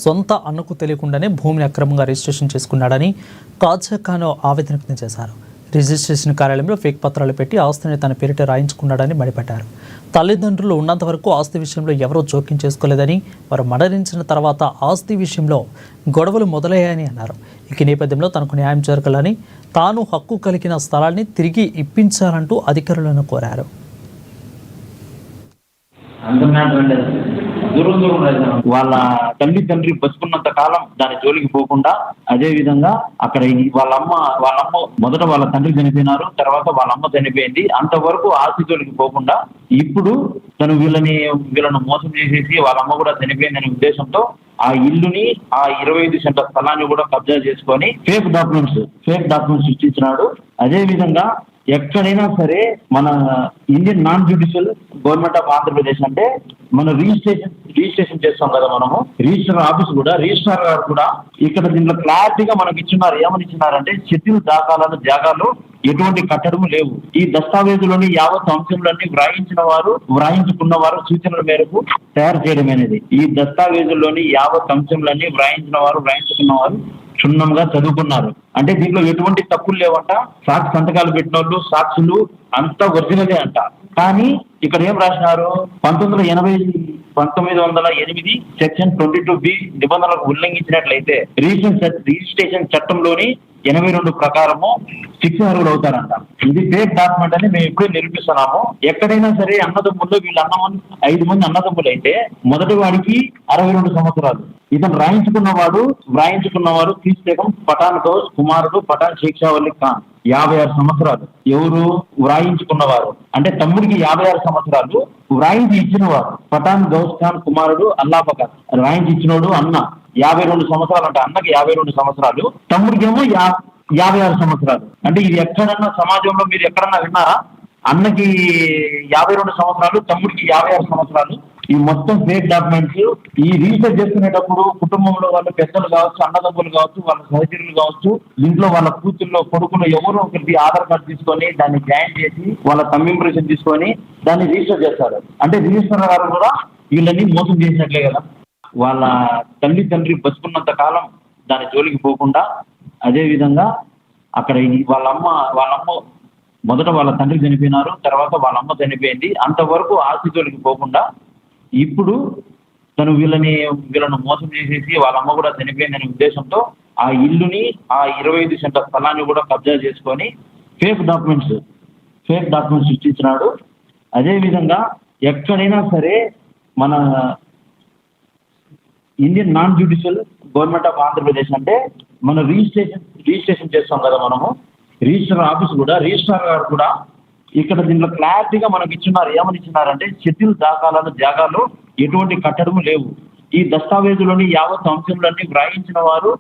సొంత అన్నకు తెలియకుండానే భూమిని అక్రమంగా రిజిస్ట్రేషన్ చేసుకున్నాడని కాజా ఖాన్ ఆవేదన వ్యక్తం చేశారు. రిజిస్ట్రేషన్ కార్యాలయంలో ఫేక్ పత్రాలు పెట్టి ఆస్తిని తన పేరిట రాయించుకున్నాడని మండిపడ్డారు. తల్లిదండ్రులు ఉన్నంత వరకు ఆస్తి విషయంలో ఎవరూ జోక్యం చేసుకోలేదని, వారు మరణించిన తర్వాత ఆస్తి విషయంలో గొడవలు మొదలయ్యాయని అన్నారు. ఈ నేపథ్యంలో తనకు న్యాయం జరగాలని, తాను హక్కు కలిగిన స్థలాన్ని తిరిగి ఇప్పించాలంటూ అధికారులను కోరారు. వాళ్ళ తండ్రి బతుకున్నంత కాలం దాని జోలికి పోకుండా, అదే విధంగా అక్కడ వాళ్ళమ్మ మొదట వాళ్ళ తండ్రి చనిపోయినారు, తర్వాత వాళ్ళ అమ్మ చనిపోయింది. అంతవరకు ఆస్తి జోలికి పోకుండా ఇప్పుడు తను వీళ్ళను మోసం చేసేసి వాళ్ళ అమ్మ కూడా చనిపోయిందనే ఉద్దేశంతో ఆ ఇల్లుని, ఆ 25 సెంట్ల స్థలాన్ని కూడా కబ్జా చేసుకొని ఫేక్ డాక్యుమెంట్స్ సృష్టించినాడు. అదే విధంగా ఎక్కడైనా సరే మన Indian non judicial government of Andhra Pradesh అంటే మనం రిజిస్ట్రేషన్ చేస్తాం కదా, మనము రిజిస్ట్రార్ గారు కూడా ఇక్కడ దీంట్లో క్లారిటీగా మనకి ఇచ్చినారు. ఏమని ఇచ్చినారంటే, షెడ్యూల్ జాగాలో ఎటువంటి కట్టడము లేవు. ఈ దస్తావేజులోని యావత్ అంశంలన్నీ వ్రాయించుకున్న వారు సూచనల మేరకు తయారు చేయడం అనేది. ఈ దస్తావేజుల్లోని యావత్ అంశంలన్నీ వ్రాయించుకున్న వారు క్షుణ్ణంగా చదువుకున్నారు. అంటే దీంట్లో ఎటువంటి తప్పులు లేవంట. సంతకాలు పెట్టిన వాళ్ళు, సాక్షులు అంతా ఒరిజినలే అంట. కానీ ఇక్కడ ఏం రాసినారు, 1908 సెక్షన్ 22B నిబంధనలకు ఉల్లంఘించినట్లయితే రిజిస్ట్రేషన్ చట్టంలోని 82 ప్రకారము శిక్ష అర్హులు అవుతారంట. ఇది ఫేక్ డాక్యుమెంట్ అని మేము ఇప్పుడే నిరూపిస్తున్నాము. ఎక్కడైనా సరే అన్నదమ్ముల్లో వీళ్ళ 5 మంది అన్నదమ్ములు అయితే మొదటి వాడికి 62 సంవత్సరాలు, ఇతను వ్రాయించుకున్నవారు క్రీస్తకం పఠాన్ గౌస్ కుమారుడు పఠాన్ శేక్షావల్లి ఖాన్ 56 సంవత్సరాలు. ఎవరు వ్రాయించుకున్నవారు అంటే తమ్ముడికి 56 సంవత్సరాలు, వ్రాయించి ఇచ్చినవారు పఠాన్ గౌస్ ఖాన్ కుమారుడు అల్లాపక, వ్రాయించి ఇచ్చినోడు అన్న 52 సంవత్సరాలు అంటే అన్నకి 52 సంవత్సరాలు, తమ్ముడికి ఏమో 56 సంవత్సరాలు. అంటే ఇది ఎక్కడన్నా సమాజంలో మీరు ఎక్కడన్నా విన్నారా? అన్నకి 52 సంవత్సరాలు, తమ్ముడికి 56 సంవత్సరాలు. ఈ మొత్తం ఫేక్ డాక్యుమెంట్స్ ఈ రీసెర్చ్ చేసుకునేటప్పుడు కుటుంబంలో వాళ్ళ పెద్దలు కావచ్చు, అన్నదమ్ములు కావచ్చు, వాళ్ళ సహచరులు కావచ్చు, ఇంట్లో వాళ్ళ కూతుర్లో కొడుకులు ఎవరో ఒకరికి ఆధార్ కార్డు తీసుకొని దాన్ని జాయిన్ చేసి వాళ్ళ తమ్ ఇంప్రెషన్ తీసుకొని దాన్ని రిజిస్టర్ చేస్తారు. అంటే రిజిస్టర్ గారు కూడా వీళ్ళని మోసం చేసినట్లే కదా. వాళ్ళ తండ్రి బతుకున్నంత కాలం దాని జోలికి పోకుండా, అదే విధంగా అక్కడ వాళ్ళమ్మ మొదట వాళ్ళ తండ్రి చనిపోయినారు, తర్వాత వాళ్ళ అమ్మ చనిపోయింది. అంతవరకు ఆస్తి జోలికి పోకుండా ఇప్పుడు తను వీళ్ళను మోసం చేసేసి వాళ్ళ అమ్మ కూడా చనిపోయిందనే ఉద్దేశంతో ఆ ఇల్లుని, ఆ 25 సెంట్ల స్థలాన్ని కూడా కబ్జా చేసుకొని ఫేక్ డాక్యుమెంట్స్ సృష్టించినాడు. అదే విధంగా ఎక్కడైనా సరే మన Indian non judicial government of Andhra Pradesh అంటే మనం రిజిస్ట్రేషన్ చేస్తాం కదా, మనము రిజిస్ట్రార్ గారు కూడా ఇక్కడ దీంట్లో క్లారిటీగా మనకి ఇచ్చినారు. ఏమని ఇచ్చినారంటే, షెడ్యూల్ జాగాలో ఎటువంటి కట్టడము లేవు. ఈ దస్తావేజులోని యావత్ అంశంలన్నీ వ్రాయించిన వారు